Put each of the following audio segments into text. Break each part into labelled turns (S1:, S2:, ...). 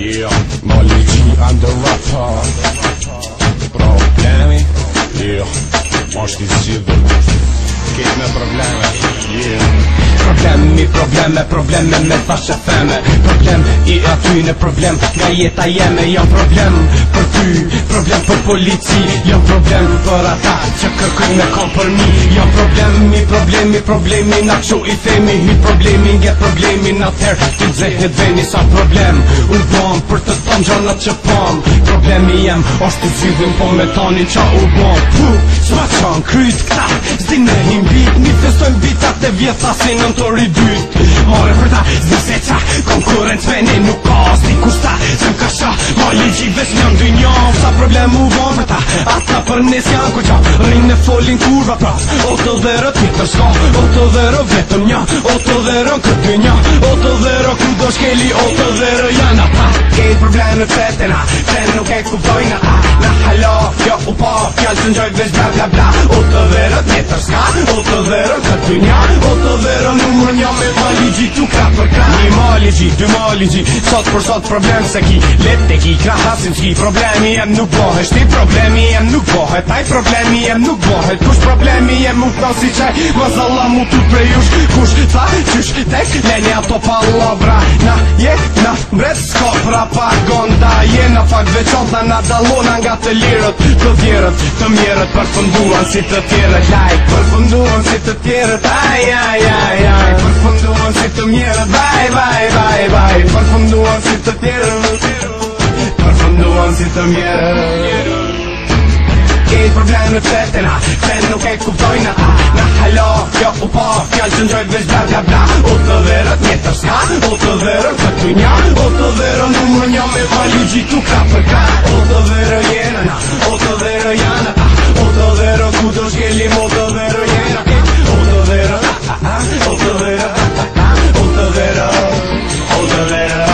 S1: Yeah, Molly G and the rapper. Problemi, yeah, është I zgjidhur. Ketë me probleme, yeah.
S2: Probleme me thashe theme. Problem I aty në problem nga jeta jeme. Jam problem për ty, problem për polici. Jam problem për ata që kërkojnë me kom për mi. Jam problemi na qo I themi. Hi problemi nge problemi na tërë të nxehet veni sa problem. Unë bom për të thonë gjonat që pom. Problemi jem është të zgjidhim po me tonin qa u bom. S'ma qanë kryt këta, zdi me himbit. Mi festojnë bitat e vjeta si në të ridyt. More për ta, zdi se qa konkurencë veni nuk ka sti kushta. Se m'ka sha, ma ligjive s'njën dy njëm. Sa problem u bon për ta, ata për nes janë ku qa rinë në folin kurva pra. O të dhero tjetër s'ka, o të dhero vetëm një. O të dhero në këtë dy një, o të dhero ku do shkeli. O të dhero janë ata. Kejt probleme fetena, sen nuk e kuptojnë ata. Na halo, jo u po, fjallë të njoj veç bla bla bla. O të dhero tjetër s'ka, o të dhero në këtë dy një. O të dhero numër një me ma ligji tu kra për kra. Një ma ligji, dy ma ligji, sot për sot problem se ki. Let e ki, kra hasim s'ki. Problemi jem nuk bohet, shti problemi jem nuk bohet. Taj problemi jem nuk bohet, kush problemi jem nuk në si qaj. Mazalla mu tut prej jush, kush tha qysh tek lenja to palavra. Na je, na mbret s'ka pra pagonda. Je na fakt veçonta na dalona nga të lirët. Të vjerët, të mjerët përfunduan si të tjerët. Like, përfunduan si të tjerët. Aj, përfunduan si të mjerët. Bye, përfunduan si të tjerët. Përfunduan si të mjerët. Kejt probleme fetena, sen nuk e kuptojnë ata. Na halo, jo u po, fjallë që njojt veç bla bla bla. O të verët njetër s'ka, o të verën këtë nja. O të verën numër një me ma ligji tu kra për kra. O të verë jena na, o të verë janë ata. O të verë ku do shkelim, o të verë jena. O të verë, o të verë, o të verë, o të verë.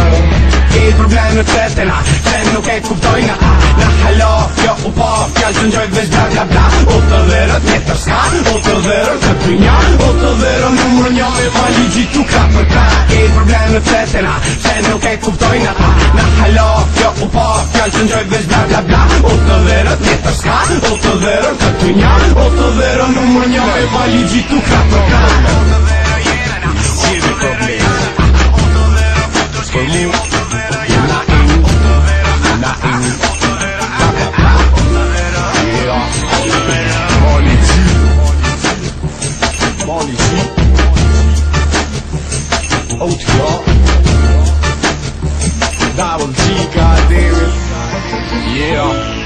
S2: Kejt probleme fetena, sen nuk e kuptojnë ata. Na halo, jo u po, fjallë që njojt veç bla bla bla. O të verët njetër s'ka, o të verën këtë nja. O të verën numër një me ma ligji tu kra për kra. Kejt probleme fetena, sen nuk e kuptojnë ata. Na halo, jo u po, fjallë që njojt veç bla bla bla. O të verët njetër s'ka, o të verën këtë nja. O të verën numër një me ma ligji tu kra për kra. O të verë jena na, o të verë jena na. O të verë ku të shkeli, o të verë jena na. O të verë na, o të verë na. O të verë, o të verë.
S1: Molly G, OTR, Double G, goddamn it, yeah.